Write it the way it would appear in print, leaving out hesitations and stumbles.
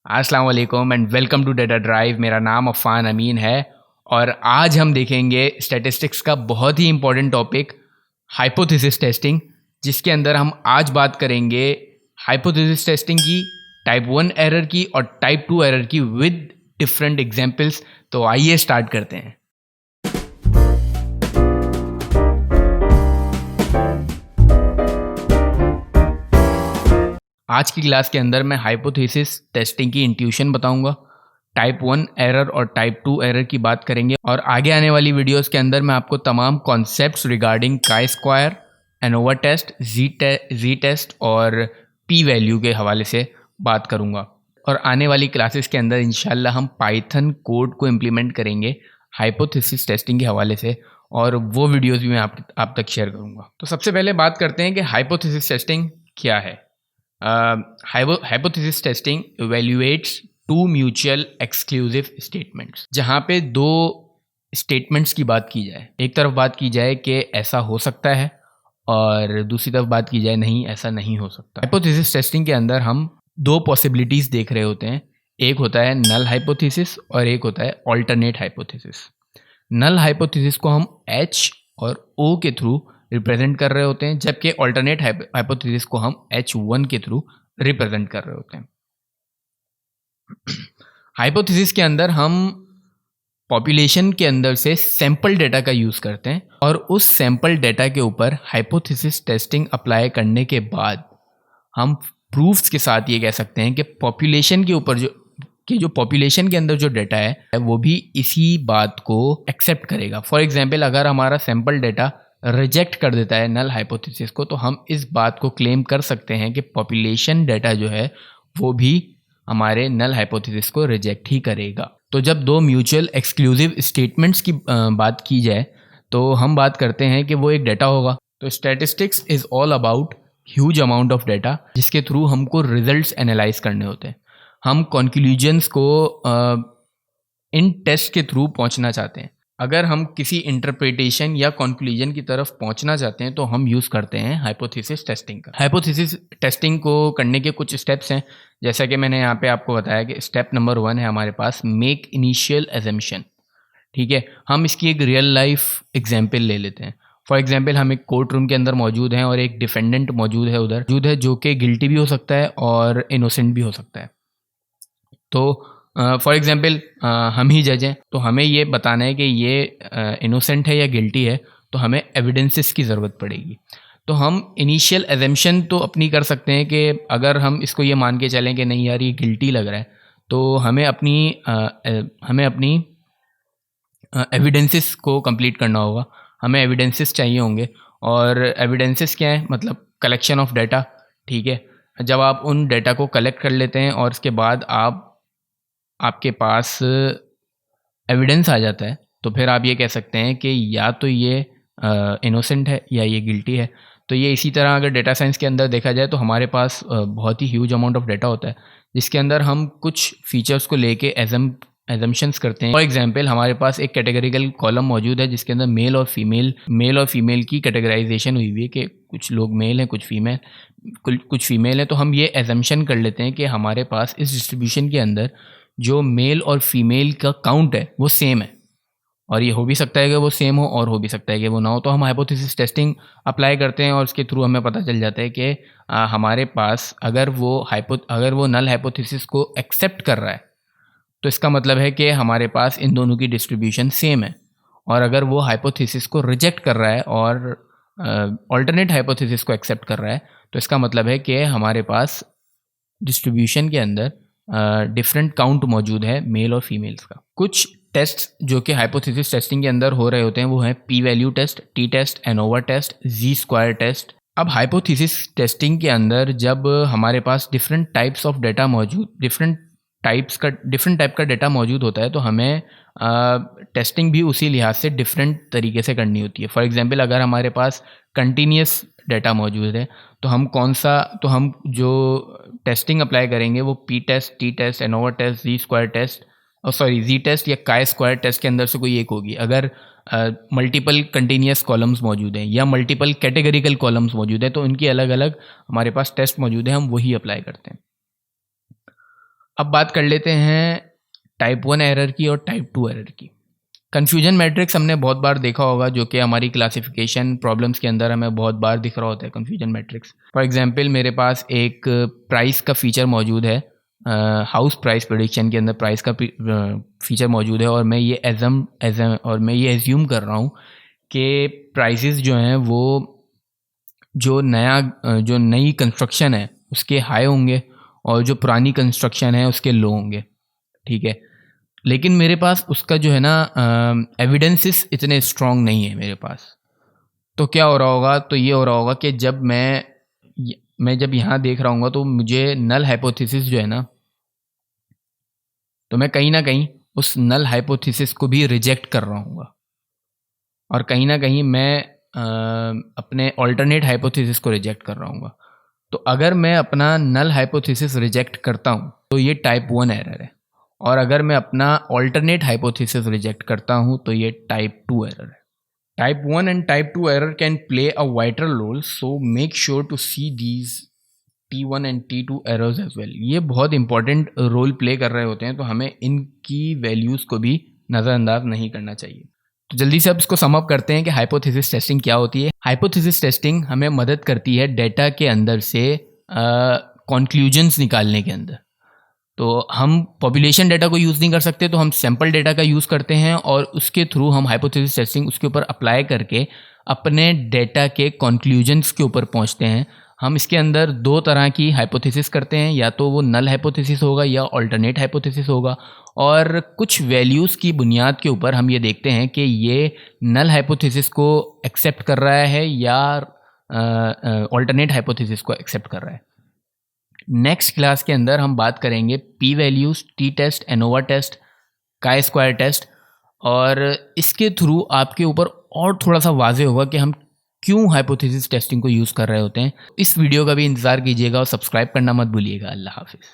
अस्सलाम वालेकुम and welcome to data drive. मेरा नाम अफ़ान अमीन है और आज हम देखेंगे स्टैटिस्टिक्स का बहुत ही इंपॉर्टेंट टॉपिक हाइपोथेसिस टेस्टिंग, जिसके अंदर हम आज बात करेंगे हाइपोथेसिस टेस्टिंग की, टाइप 1 एरर की और टाइप 2 एरर की विद डिफरेंट एग्जांपल्स। तो आइए स्टार्ट करते हैं। आज की क्लास के अंदर मैं हाइपोथेसिस टेस्टिंग की इंट्यूशन बताऊंगा, टाइप 1 एरर और टाइप 2 एरर की बात करेंगे और आगे आने वाली वीडियोस के अंदर मैं आपको तमाम concepts regarding chi square, ANOVA test, G test और पी वैल्यू के हवाले से बात करूंगा। और आने वाली क्लासेस के अंदर इंशाल्लाह हम पाइथन कोड को इम्प्लीमेंट करेंगे हाइपोथेसिस टेस्टिंग के हवाले से, और वो वीडियोज़ भी मैं आप तक शेयर करूँगा। तो सबसे पहले बात करते हैं कि हाइपोथेसिस टेस्टिंग क्या है। Hypothesis testing evaluates two mutual exclusive statements, जहाँ पे दो स्टेटमेंट्स की बात की जाए। एक तरफ बात की जाए कि ऐसा हो सकता है और दूसरी तरफ बात की जाए नहीं, ऐसा नहीं हो सकता। हाइपोथेसिस टेस्टिंग के अंदर हम दो पॉसिबिलिटीज़ देख रहे होते हैं। एक होता है नल हाइपोथेसिस और एक होता है ऑल्टरनेट हाइपोथेसिस। नल हाइपोथेसिस को हम H और O के थ्रू रिप्रेजेंट कर रहे होते हैं, जबकि ऑल्टरनेट हाइपोथेसिस को हम H1 के थ्रू रिप्रेजेंट कर रहे होते हैं। हाइपोथेसिस के अंदर हम पॉपुलेशन के अंदर से सैंपल डेटा का यूज़ करते हैं और उस सैंपल डेटा के ऊपर हाइपोथेसिस टेस्टिंग अप्लाई करने के बाद हम प्रूफ्स के साथ ये कह सकते हैं कि पॉपुलेशन के ऊपर जो पॉपुलेशन के अंदर जो डेटा है वो भी इसी बात को एक्सेप्ट करेगा। फॉर एग्जांपल, अगर हमारा सैंपल डेटा रिजेक्ट कर देता है नल हाइपोथेसिस को, तो हम इस बात को क्लेम कर सकते हैं कि पॉपुलेशन डेटा जो है वो भी हमारे नल हाइपोथेसिस को रिजेक्ट ही करेगा। तो जब दो म्यूचुअल एक्सक्लूसिव स्टेटमेंट्स की बात की जाए तो हम बात करते हैं कि वो एक डेटा होगा। तो statistics is all about huge amount of data, जिसके थ्रू हमको रिजल्ट्स एनालाइज करने होते हैं। हम कंक्लूजन्स को इन टेस्ट के थ्रू पहुंचना चाहते हैं। अगर हम किसी इंटरप्रिटेशन या कंक्लूजन की तरफ पहुंचना चाहते हैं तो हम यूज़ करते हैं हाइपोथेसिस टेस्टिंग का। हाइपोथेसिस टेस्टिंग को करने के कुछ स्टेप्स हैं, जैसा कि मैंने यहाँ पे आपको बताया कि स्टेप नंबर 1 है हमारे पास मेक इनिशियल एजम्पशन। ठीक है, हम इसकी एक रियल लाइफ एग्जाम्पल ले लेते हैं। फॉर एग्जाम्पल, हम एक कोर्ट रूम के अंदर मौजूद हैं और एक डिफेंडेंट मौजूद है जो कि गिल्टी भी हो सकता है और इनोसेंट भी हो सकता है। तो फॉर एग्जांपल हम ही जज हैं, तो हमें ये बताना है कि ये इनोसेंट है या गिल्टी है, तो हमें एविडेंसेस की ज़रूरत पड़ेगी। तो हम इनिशियल एजम्पशन तो अपनी कर सकते हैं कि अगर हम इसको ये मान के चलें कि नहीं यार ये गिल्टी लग रहा है, तो हमें अपनी एविडेंसेस को कंप्लीट करना होगा। हमें एविडेंसेस चाहिए होंगे, और एविडेंसेस क्या है, मतलब कलेक्शन ऑफ डेटा। ठीक है, जब आप उन डेटा को कलेक्ट कर लेते हैं और उसके बाद आपके पास एविडेंस आ जाता है, तो फिर आप ये कह सकते हैं कि या तो ये इनोसेंट है या ये गिल्टी है। तो ये इसी तरह अगर डेटा साइंस के अंदर देखा जाए तो हमारे पास बहुत ही ह्यूज अमाउंट ऑफ डेटा होता है, जिसके अंदर हम कुछ फीचर्स को लेके एजम्पशंस करते हैं। फॉर एग्जांपल, हमारे पास एक कैटेगरिकल कॉलम मौजूद है जिसके अंदर मेल और फीमेल की कैटेगराइजेशन हुई हुई है कि कुछ लोग मेल हैं, कुछ फीमेल हैं। तो हम ये एजम्पशन कर लेते हैं कि हमारे पास इस डिस्ट्रीब्यूशन के अंदर जो मेल और फीमेल का काउंट है वो सेम है, और ये हो भी सकता है कि वो सेम हो और हो भी सकता है कि वो ना हो। तो हम हाइपोथेसिस टेस्टिंग अप्लाई करते हैं और उसके थ्रू हमें पता चल जाता है कि हमारे पास अगर वो नल हाइपोथेसिस को एक्सेप्ट कर रहा है तो इसका मतलब है कि हमारे पास इन दोनों की डिस्ट्रीब्यूशन सेम है। और अगर वो हाइपोथेसिस को रिजेक्ट कर रहा है और ऑल्टरनेट हाइपोथेसिस को एक्सेप्ट कर रहा है, तो इसका मतलब है कि हमारे पास डिस्ट्रीब्यूशन के अंदर डिफरेंट काउंट मौजूद है मेल और फीमेल्स का। कुछ टेस्ट जो कि हाइपोथेसिस टेस्टिंग के अंदर हो रहे होते हैं वो हैं P value test, T test, ANOVA test, G square test. अब हाइपोथेसिस टेस्टिंग के अंदर जब हमारे पास डिफरेंट टाइप का डेटा मौजूद होता है, तो हमें टेस्टिंग भी उसी लिहाज से डिफरेंट तरीके से करनी होती है। फॉर एग्जांपल, अगर हमारे पास कंटिन्यूस डेटा मौजूद है तो हम जो टेस्टिंग अप्लाई करेंगे वो P test, T test, ANOVA test, G test या काई स्क्वायर टेस्ट के अंदर से कोई एक होगी। अगर मल्टीपल कंटिन्यूस कॉलम्स मौजूद हैं या मल्टीपल कैटेगरिकल कॉलम्स मौजूद हैं, तो इनकी अलग अलग हमारे पास टेस्ट मौजूद है, हम वही अप्लाई करते हैं। अब बात कर लेते हैं टाइप 1 एरर की और टाइप 2 एरर की। कन्फ्यूजन मैट्रिक्स हमने बहुत बार देखा होगा, जो कि हमारी क्लासिफिकेशन प्रॉब्लम्स के अंदर हमें बहुत बार दिख रहा होता है कन्फ्यूजन मैट्रिक्स। फॉर एग्जांपल मेरे पास एक प्राइस का फीचर मौजूद है, हाउस प्राइस प्रेडिक्शन के अंदर प्राइस का फीचर मौजूद है, और मैं ये एज्यूम कर रहा हूँ कि प्राइसेस जो हैं वो जो नई कंस्ट्रक्शन है उसके हाई होंगे और जो पुरानी कंस्ट्रक्शन है उसके लो होंगे, ठीक है। लेकिन मेरे पास उसका जो है ना एविडेंसेस इतने स्ट्रॉन्ग नहीं है मेरे पास। तो क्या हो रहा होगा, तो ये हो रहा होगा कि जब मैं जब यहाँ देख रहा हूँ तो मुझे नल हाइपोथेसिस जो है ना, तो मैं कहीं ना कहीं उस नल हाइपोथेसिस को भी रिजेक्ट कर रहा हूँ, और कहीं ना कहीं मैं अपने ऑल्टरनेट हाइपोथेसिस को रिजेक्ट कर रहा हूँ। तो अगर मैं अपना नल हाइपोथेसिस रिजेक्ट करता हूँ तो ये टाइप 1 एरर है, और अगर मैं अपना ऑल्टरनेट हाइपोथेसिस रिजेक्ट करता हूँ तो ये टाइप 2 एरर है। Type 1 and type 2 error can play a vital role, so make sure to see these T1 and T2 errors as well. ये बहुत इंपॉर्टेंट रोल प्ले कर रहे होते हैं, तो हमें इनकी वैल्यूज़ को भी नज़रअंदाज नहीं करना चाहिए। तो जल्दी से अब इसको सम अप करते हैं कि हाइपोथेसिस टेस्टिंग क्या होती है। हाइपोथेसिस टेस्टिंग हमें मदद करती है डेटा के अंदर से कॉन्क्लूजन्स निकालने के अंदर। तो हम पॉपुलेशन डेटा को यूज़ नहीं कर सकते, तो हम सैम्पल डेटा का यूज़ करते हैं, और उसके थ्रू हम हाइपोथेसिस टेस्टिंग उसके ऊपर अप्लाई करके अपने डेटा के कॉन्क्लूजन्स के ऊपर पहुंचते हैं। हम इसके अंदर दो तरह की हाइपोथेसिस करते हैं, या तो वो नल हाइपोथेसिस होगा या ऑल्टरनेट हाइपोथेसिस होगा, और कुछ वैल्यूज़ की बुनियाद के ऊपर हम ये देखते हैं कि ये नल हाइपोथेसिस को एक्सेप्ट कर रहा है या ऑल्टरनेट हाइपोथेसिस को एक्सेप्ट कर रहा है। नेक्स्ट क्लास के अंदर हम बात करेंगे P values, T test, ANOVA test, chi square test, और इसके थ्रू आपके ऊपर और थोड़ा सा वाज़ेह होगा कि हम क्यों हाइपोथेसिस टेस्टिंग को यूज़ कर रहे होते हैं। इस वीडियो का भी इंतज़ार कीजिएगा और सब्सक्राइब करना मत भूलिएगा। अल्लाह हाफिज़।